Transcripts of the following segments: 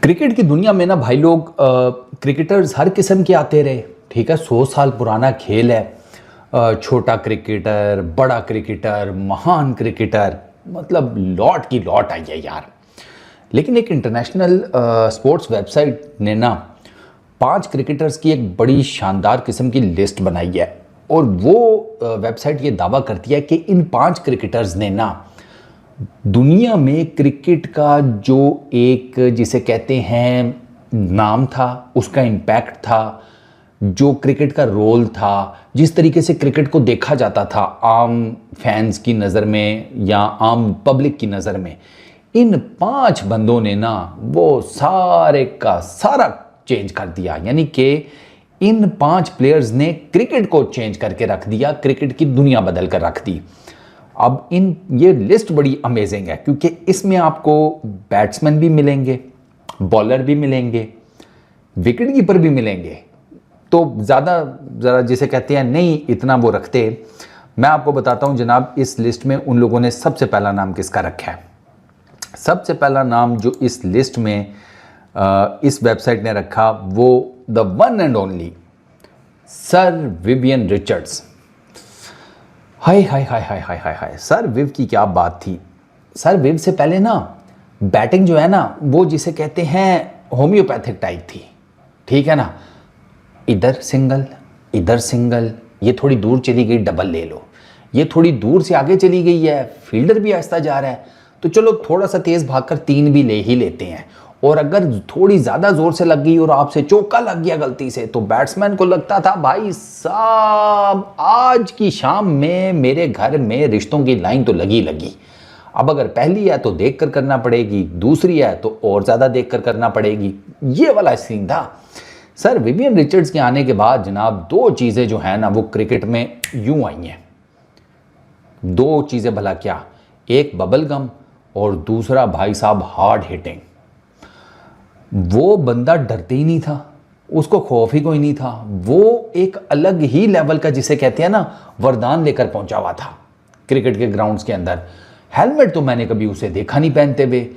Cricket की दुनिया में ना भाई लोग क्रिकेटर्स हर किस्म के आते रहे। ठीक है, 100 साल पुराना खेल है। छोटा क्रिकेटर, बड़ा क्रिकेटर, महान क्रिकेटर, मतलब लॉट की लॉट आई है यार। लेकिन एक इंटरनेशनल स्पोर्ट्स वेबसाइट ने ना 5 क्रिकेटर्स की एक बड़ी शानदार किस्म की लिस्ट बनाई है। और वो वेबसाइट ये दावा करती है कि इन 5 क्रिकेटर्स ने ना दुनिया में क्रिकेट का जो एक जिसे कहते हैं नाम था, उसका इम्पैक्ट था, जो क्रिकेट का रोल था, जिस तरीके से क्रिकेट को देखा जाता था आम फैंस की नज़र में या आम पब्लिक की नज़र में, इन 5 बंदों ने ना वो सारे का सारा चेंज कर दिया। यानी कि इन 5 प्लेयर्स ने क्रिकेट को चेंज करके रख दिया, क्रिकेट की दुनिया बदल कर रख दी। अब ये लिस्ट बड़ी अमेजिंग है क्योंकि इसमें आपको बैट्समैन भी मिलेंगे, बॉलर भी मिलेंगे, विकेट कीपर भी मिलेंगे। तो ज़रा जिसे कहते हैं नहीं इतना वो रखते। मैं आपको बताता हूं जनाब, इस लिस्ट में उन लोगों ने सबसे पहला नाम किसका रखा है। सबसे पहला नाम जो इस लिस्ट में इस वेबसाइट ने रखा वो the one and only sir Vivian Richards. Hi hi hi hi hi hi hi, sir Viv की क्या बात थी। सर विव से पहले ना बैटिंग जो है ना वो जिसे कहते हैं होम्योपैथिक टाइप थी। ठीक है ना, इधर सिंगल, ये थोड़ी दूर चली गई डबल ले लो, ये थोड़ी दूर से आगे चली गई है, फील्डर भी आहिस्ता जा रहा है तो चलो थोड़ा सा तेज भागकर 3 भी ले ही लेते हैं। और अगर थोड़ी ज़्यादा ज़ोर से लग गई और आपसे चौका लग गया गलती से तो बैट्समैन को लगता था भाई साहब आज की शाम में मेरे घर में रिश्तों की लाइन तो लगी। अब अगर पहली है तो देख कर करना पड़ेगी, दूसरी है तो और ज़्यादा देख कर करना पड़ेगी। ये वाला सीन था। सर विवियन रिचर्ड्स के आने के बाद जनाब 2 चीज़ें जो हैं ना वो क्रिकेट में यूँ आई हैं। 2 चीज़ें भला क्या, एक बबल गम और दूसरा भाई साहब हार्ड हिटिंग। वो बंदा डरते ही नहीं था, उसको खौफ ही कोई नहीं था। वो एक अलग ही लेवल का जिसे कहते हैं ना वरदान लेकर पहुंचा हुआ था क्रिकेट के ग्राउंड्स के अंदर। हेलमेट तो मैंने कभी उसे देखा नहीं पहनते हुए।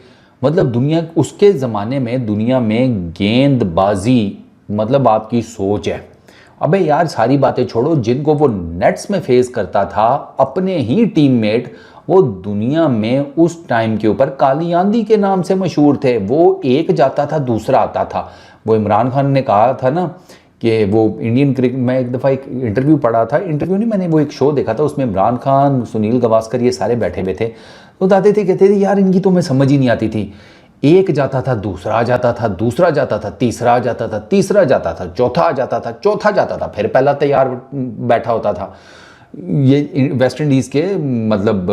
मतलब दुनिया उसके ज़माने में दुनिया में गेंदबाजी मतलब आपकी सोच है। अबे यार सारी बातें छोड़ो, जिनको वो नेट्स में फेस करता था अपने ही टीममेट, वो दुनिया में उस टाइम के ऊपर काली आंधी के नाम से मशहूर थे। वो एक जाता था दूसरा आता था। वो इमरान खान ने कहा था ना कि वो इंडियन क्रिकेट, मैं एक दफ़ा एक इंटरव्यू पढ़ा था, इंटरव्यू नहीं मैंने वो एक शो देखा था, उसमें इमरान खान, सुनील गावस्कर ये सारे बैठे हुए थे। तो बताते थे, कहते थे यार इनकी तो मैं समझ ही नहीं आती थी। एक जाता था दूसरा आ जाता था, दूसरा जाता था तीसरा आ जाता था, तीसरा जाता था चौथा आ जाता था, चौथा जाता था फिर पहला तैयार बैठा होता था। ये वेस्ट इंडीज़ के मतलब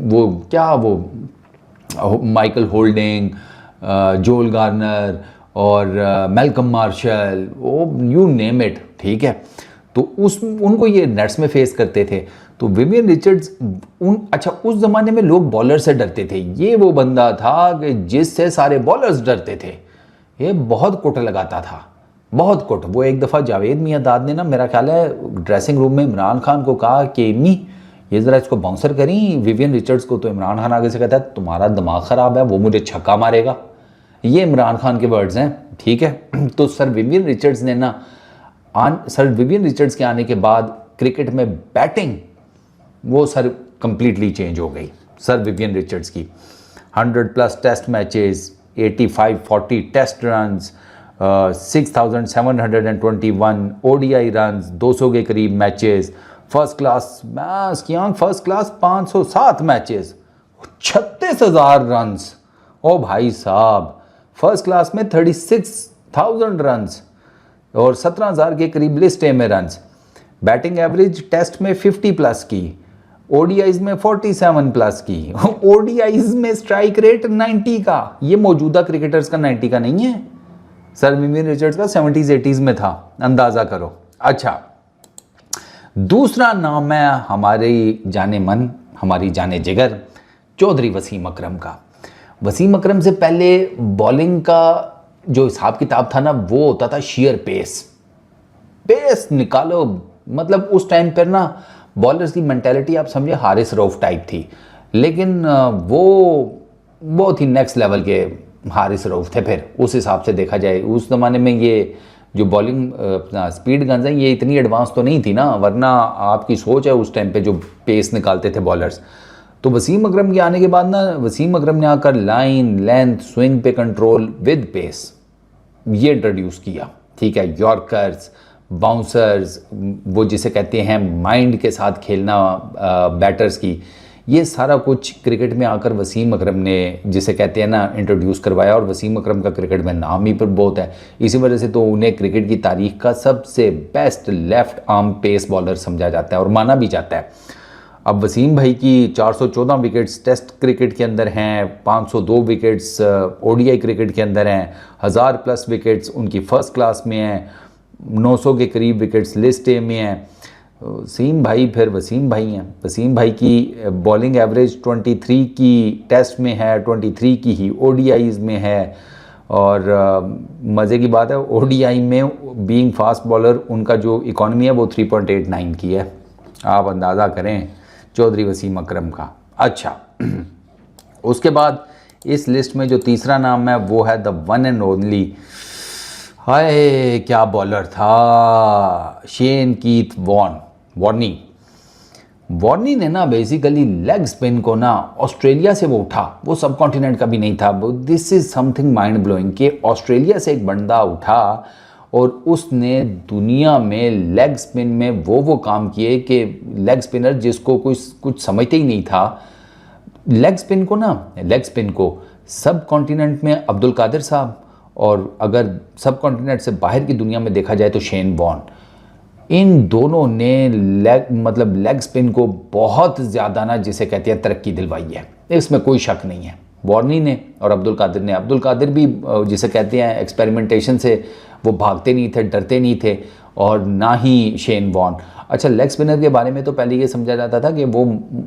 वो माइकल होल्डिंग, जोल गार्नर और मैल्कम मार्शल, वो यू नेम इट। ठीक है, तो उनको ये नेट्स में फेस करते थे। तो विवियन रिचर्ड्स उस ज़माने में लोग बॉलर से डरते थे। ये वो बंदा था कि जिससे सारे बॉलर्स डरते थे। ये बहुत कुट लगाता था, बहुत कुट। वो एक दफ़ा जावेद मियांदाद ने ना मेरा ख्याल है ड्रेसिंग रूम में इमरान खान को कहा कि इम्मी ये ज़रा इसको बाउंसर करी विवियन रिचर्ड्स को। तो इमरान खान आगे से कहता है तुम्हारा दिमाग ख़राब है, वो मुझे छक्का मारेगा। ये इमरान खान के वर्ड्स हैं। ठीक है, तो सर विवियन रिचर्ड्स ने ना सर विवियन रिचर्ड्स के आने के बाद क्रिकेट में बैटिंग वो सर कंप्लीटली चेंज हो गई। सर विवियन रिचर्ड्स की 100+ test matches, 85-40 test runs, 6721 ODI runs, 200 के करीब matches, first class 507 matches, 36,000 runs. ओ भाई साहब, फर्स्ट क्लास में 36,000 रन्स और 17,000 के करीब लिस्ट ए में रन्स। बैटिंग एवरेज टेस्ट में 50+ की, ओडीआईज में 47+ की, ओडीआईज में स्ट्राइक रेट 90 का। ये मौजूदा क्रिकेटर्स का 90 का नहीं है, सर विवियन रिचर्ड्स का 70s-80s में था, अंदाज़ा करो। अच्छा, दूसरा नाम है हमारी जाने मन, हमारी जाने जिगर चौधरी वसीम अकरम का। वसीम अकरम से पहले बॉलिंग का जो हिसाब किताब था ना वो होता था शेयर पेस निकालो। मतलब उस टाइम पर ना बॉलर्स की मेंटालिटी आप समझे हारिस रऊफ टाइप थी, लेकिन वो बहुत ही नेक्स्ट लेवल के हारिस रऊफ थे। फिर उस हिसाब से देखा जाए उस ज़माने में ये जो बॉलिंग अपना स्पीड गन्स हैं ये इतनी एडवांस तो नहीं थी ना, वरना आपकी सोच है उस टाइम पे जो पेस निकालते थे बॉलर्स। तो वसीम अकरम के आने के बाद ना वसीम अकरम ने आकर लाइन, लेंथ, स्विंग पे कंट्रोल विद पेस ये इंट्रोड्यूस किया। ठीक है, यॉर्कर्स, बाउंसर्स, वो जिसे कहते हैं माइंड के साथ खेलना बैटर्स की, ये सारा कुछ क्रिकेट में आकर वसीम अकरम ने जिसे कहते हैं ना इंट्रोड्यूस करवाया। और वसीम अकरम का क्रिकेट में नाम ही पर बहुत है, इसी वजह से तो उन्हें क्रिकेट की तारीख का सबसे best left arm pace bowler समझा जाता है और माना भी जाता है। अब वसीम भाई की 414 विकेट्स टेस्ट क्रिकेट के अंदर हैं, 502 विकेट्स ओडीआई क्रिकेट के अंदर हैं, 1000+ विकेट्स उनकी फ़र्स्ट क्लास में हैं, 900 के करीब विकेट्स लिस्ट ए में हैं। वसीम भाई फिर वसीम भाई हैं। वसीम भाई की बॉलिंग एवरेज 23 की टेस्ट में है, 23 की ही ओडीआईज़ में है। और मज़े की बात है ओडीआई में बीइंग फास्ट बॉलर उनका जो इकॉनमी है वो 3.89 की है। आप अंदाज़ा करें चौधरी वसीम अकरम का। अच्छा उसके बाद इस लिस्ट में जो तीसरा नाम है वो है द वन एंड ओनली, हाय क्या बॉलर था, शेन कीथ वार्नी। वार्नी ने ना बेसिकली लेग स्पिन को ना ऑस्ट्रेलिया से वो उठा, वो सब कॉन्टिनेंट का भी नहीं था। This is something mind blowing कि ऑस्ट्रेलिया से एक बंदा उठा और उसने दुनिया में लेग स्पिन में वो काम किए कि लेग स्पिनर जिसको कुछ समझते ही नहीं था, लेग स्पिन को सब कॉन्टिनेंट में अब्दुल कादिर साहब, और अगर सब कॉन्टिनेंट से बाहर की दुनिया में देखा जाए तो शेन वॉर्न, इन दोनों ने लेग स्पिन को बहुत ज़्यादा ना जिसे कहते हैं तरक्की दिलवाई है, इसमें कोई शक नहीं है। वार्नी ने और अब्दुल कादिर ने, अब्दुल कादिर भी जिसे कहते हैं एक्सपेरिमेंटेशन से वो भागते नहीं थे, डरते नहीं थे, और ना ही शेन वॉर्न। अच्छा लेग स्पिनर के बारे में तो पहले ये समझा जाता था कि वो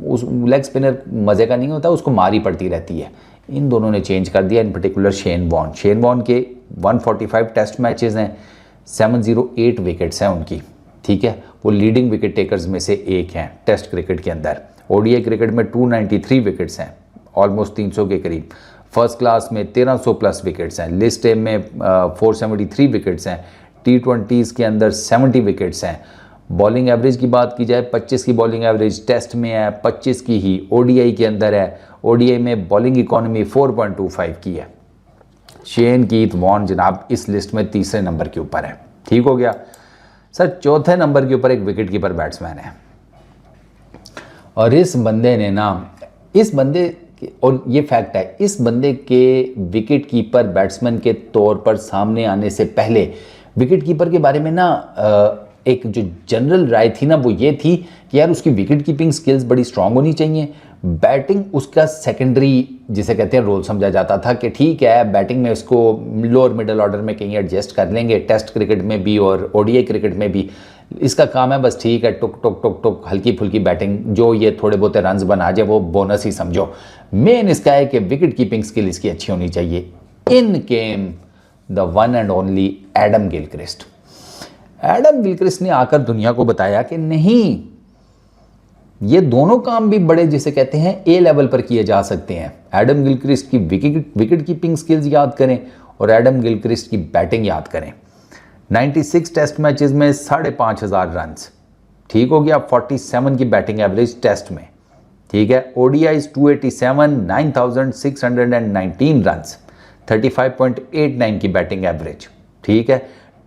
उस लेग स्पिनर मज़े का नहीं होता, उसको मारी पड़ती रहती है। इन दोनों ने चेंज कर दिया, इन पर्टिकुलर शेन वॉर्न के 145 टेस्ट मैचेस हैं, 708 विकेट्स हैं उनकी। ठीक है, वो लीडिंग विकेट टेकर्स में से एक हैं टेस्ट क्रिकेट के अंदर। ओडीआई क्रिकेट में 293 विकेट्स हैं, ऑलमोस्ट 300 के करीब। फर्स्ट क्लास में 1300+ विकेट्स हैं, लिस्ट ए में 473 विकेट्स हैं, T20s के अंदर 70 विकेट्स हैं। बॉलिंग एवरेज की बात की जाए 25 की बॉलिंग एवरेज टेस्ट में है, 25 की ही ओडीआई के अंदर है। ओडीआई में बॉलिंग इकॉनमी 4.25 की है। शेन कीथ वॉर्न जनाब इस लिस्ट में तीसरे नंबर के ऊपर है। ठीक हो गया सर। चौथे नंबर के ऊपर एक विकेट कीपर बैट्समैन है, और इस बंदे और ये फैक्ट है, इस बंदे के विकेट कीपर बैट्समैन के तौर पर सामने आने से पहले विकेट कीपर के बारे में ना एक जो जनरल राय थी ना वो ये थी कि यार उसकी विकेट कीपिंग स्किल्स बड़ी स्ट्रांग होनी चाहिए, बैटिंग उसका सेकेंडरी जिसे कहते हैं रोल समझा जाता था कि ठीक है बैटिंग में उसको लोअर मिडल ऑर्डर में कहीं एडजस्ट कर लेंगे, टेस्ट क्रिकेट में भी और ओडीआई क्रिकेट में भी इसका काम है, बस ठीक है टुक टुक टुक टुक हल्की फुल्की बैटिंग, जो ये थोड़े बहुत रन्स बना जाए वो बोनस ही समझो। मेन इसका है कि विकेट कीपिंग स्किल इसकी अच्छी होनी चाहिए। In came the one and only Adam Gilchrist. Adam Gilchrist ने आकर दुनिया को बताया कि नहीं, ये दोनों काम भी बड़े जिसे कहते हैं ए लेवल पर किए जा सकते हैं। एडम गिलक्रिस्ट की विकेट कीपिंग स्किल्स याद करें और एडम गिलक्रिस्ट की बैटिंग याद करें। 96 टेस्ट मैचेस में 5,500 रन्स, ठीक हो गया। 47 की बैटिंग एवरेज टेस्ट में, ठीक है। ओडीआईज 287, 9,619 रन्स, 35.89 की बैटिंग एवरेज, ठीक है।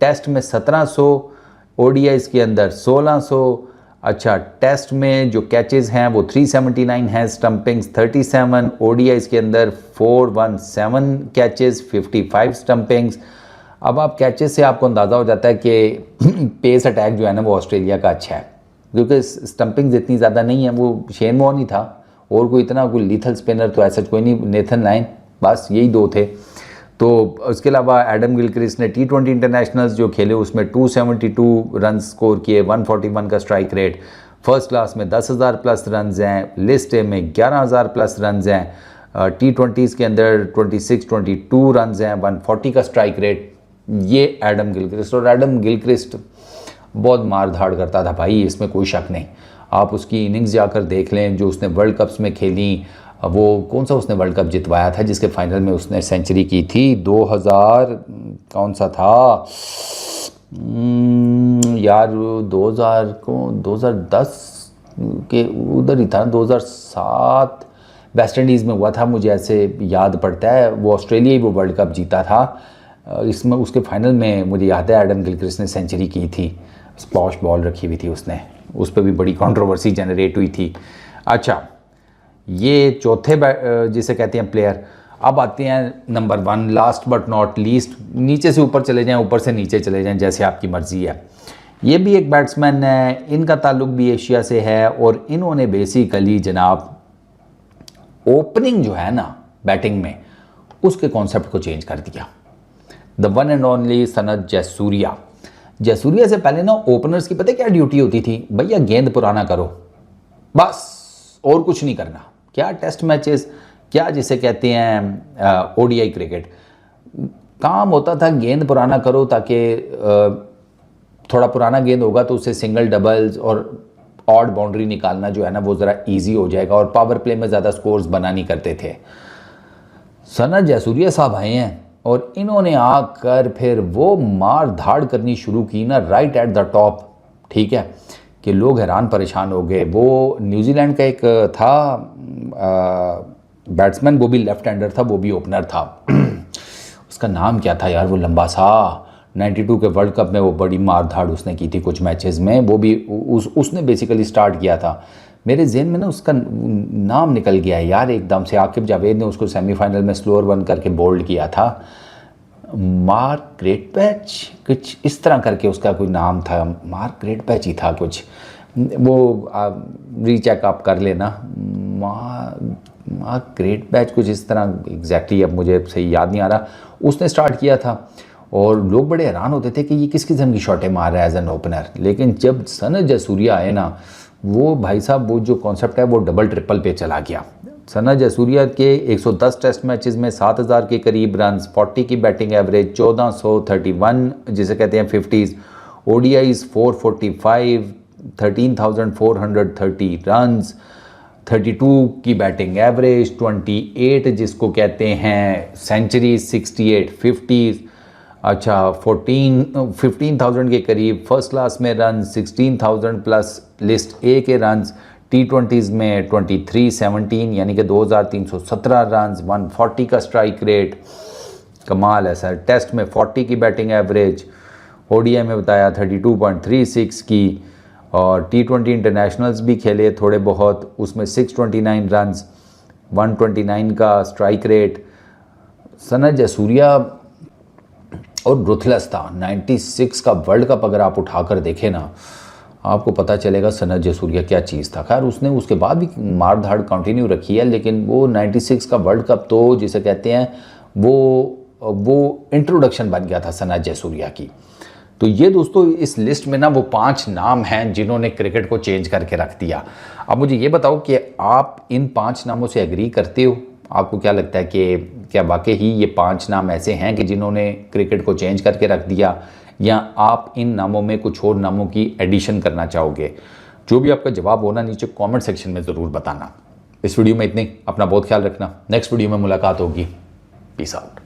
टेस्ट में 1700, ओडीआईज के अंदर 1600। अच्छा टेस्ट में जो कैचेस हैं वो 379 हैं, स्टंपिंग्स 37, ओडीआईज के अंदर 417 कैचेस, 55 स्टंपिंग्स। अब आप कैचेस से आपको अंदाज़ा हो जाता है कि पेस अटैक जो है ना वो ऑस्ट्रेलिया का अच्छा है, क्योंकि स्टंपिंग्स इतनी ज़्यादा नहीं है। वो शेन वॉर्न ही था और कोई इतना कोई लीथल स्पिनर तो ऐसा कोई नहीं, नेथन लाइन, बस यही दो थे। तो उसके अलावा एडम गिलक्रिस्ट ने T20 इंटरनेशनल्स जो खेले उसमें 272 रन स्कोर किए, 141 का स्ट्राइक रेट। फर्स्ट क्लास में 10,000+ रन हैं, लिस्ट ए में 11,000+ रन हैं, T20s के अंदर 22 रन हैं, 140 का स्ट्राइक रेट। ये एडम गिलक्रिस्ट, और एडम गिलक्रिस्ट बहुत मार धाड़ करता था भाई, इसमें कोई शक नहीं। आप उसकी इनिंग्स जाकर देख लें जो उसने वर्ल्ड कप्स में खेली, वो कौन सा उसने वर्ल्ड कप जितवाया था जिसके फाइनल में उसने सेंचुरी की थी, 2000 कौन सा था यार, 2000 को 2010 के उधर ही था, 2007 वेस्ट इंडीज़ में हुआ था, मुझे ऐसे याद पड़ता है। वो ऑस्ट्रेलिया ही वो वर्ल्ड कप जीता था। इसमें उसके फाइनल में मुझे याद है एडम गिलक्रिस्ट ने सेंचुरी की थी, स्प्लॉश बॉल रखी हुई थी उसने, उस पर भी बड़ी कंट्रोवर्सी जनरेट हुई थी। अच्छा, ये चौथे जिसे कहते हैं प्लेयर। अब आते हैं number 1, last but not least. नीचे से ऊपर चले जाएं, ऊपर से नीचे चले जाएं, जैसे आपकी मर्ज़ी है। ये भी एक बैट्समैन है, इनका ताल्लुक भी एशिया से है और इन्होंने बेसिकली जनाब ओपनिंग जो है ना बैटिंग में, उसके कॉन्सेप्ट को चेंज कर दिया। The one and only Sanath Jayasuriya. Jayasuriya से पहले ना ओपनर्स की पता है क्या ड्यूटी होती थी? भैया गेंद पुराना करो, बस और कुछ नहीं करना। क्या टेस्ट मैचेस, क्या जिसे कहते हैं ओडीआई क्रिकेट, काम होता था गेंद पुराना करो, ताकि थोड़ा पुराना गेंद होगा तो उससे सिंगल डबल्स और ऑड बाउंड्री निकालना जो है ना वो ज़रा इजी हो जाएगा, और पावर प्ले में ज़्यादा स्कोर्स बना नहीं करते थे। सनत जयसूर्या साहब आए हैं और इन्होंने आकर फिर वो मार धाड़ करनी शुरू की ना राइट एट द टॉप, ठीक है, कि लोग हैरान परेशान हो गए। वो न्यूजीलैंड का एक था बैट्समैन, वो भी लेफ्ट हैंडर था, वो भी ओपनर था उसका नाम क्या था यार, वो लंबा सा, 92 के वर्ल्ड कप में वो बड़ी मार धाड़ उसने की थी कुछ मैचेस में, वो भी उसने बेसिकली स्टार्ट किया था। मेरे जहन में ना उसका नाम निकल गया है यार एकदम से। आकिब जावेद ने उसको सेमीफाइनल में स्लोअर 1 करके बोल्ड किया था, मार्क ग्रेट पैच कुछ इस तरह करके उसका कोई नाम था, मार्क ग्रेट पैच ही था कुछ, वो रीचेक आप कर लेना, मार्क ग्रेट पैच कुछ इस तरह एग्जैक्टली, अब मुझे सही याद नहीं आ रहा। उसने स्टार्ट किया था और लोग बड़े हैरान होते थे कि ये किस किस्म की शॉटें मार रहा है एज एन ओपनर। लेकिन जब सनत जयसूर्या आए ना, वो भाई साहब वो जो कॉन्सेप्ट है वो डबल ट्रिपल पे चला गया। सनत जयसूर्या के 110 टेस्ट मैचेस में 7000 के करीब रन्स, 40 की बैटिंग एवरेज, 1431 जिसे कहते हैं 50s, ओडीआईज 445, 13,430 रन्स, 32 की बैटिंग एवरेज, 28 जिसको कहते हैं सेंचुरी, 68 50s, अच्छा 15,000 के करीब फर्स्ट क्लास में रन, 16,000 प्लस लिस्ट ए के रन्स, T20s में 2317 यानी कि 2317 रन, 140 का स्ट्राइक रेट, कमाल है सर। टेस्ट में 40 की बैटिंग एवरेज, ओडीआई में बताया 32.36 की, और T20 इंटरनेशनल्स भी खेले थोड़े बहुत, उसमें 629 रन्स, 129 का स्ट्राइक रेट। सनत जयसूर्या और रुथलेस था। 96 का वर्ल्ड कप अगर आप उठाकर देखें ना, आपको पता चलेगा सनत जयसूर्या क्या चीज़ था। खैर उसने उसके बाद भी मार धाड़ कंटिन्यू रखी है, लेकिन वो 96 का वर्ल्ड कप तो जिसे कहते हैं वो इंट्रोडक्शन बन गया था सनत जयसूर्या की। तो ये दोस्तों इस लिस्ट में ना वो 5 नाम हैं जिन्होंने क्रिकेट को चेंज करके रख दिया। अब मुझे ये बताओ कि आप इन 5 नामों से एग्री करते हो? आपको क्या लगता है कि क्या वाकई ही ये 5 नाम ऐसे हैं कि जिन्होंने क्रिकेट को चेंज करके रख दिया, या आप इन नामों में कुछ और नामों की एडिशन करना चाहोगे? जो भी आपका जवाब होना नीचे कमेंट सेक्शन में ज़रूर बताना। इस वीडियो में इतनी, अपना बहुत ख्याल रखना। नेक्स्ट वीडियो में मुलाकात होगी। Peace out.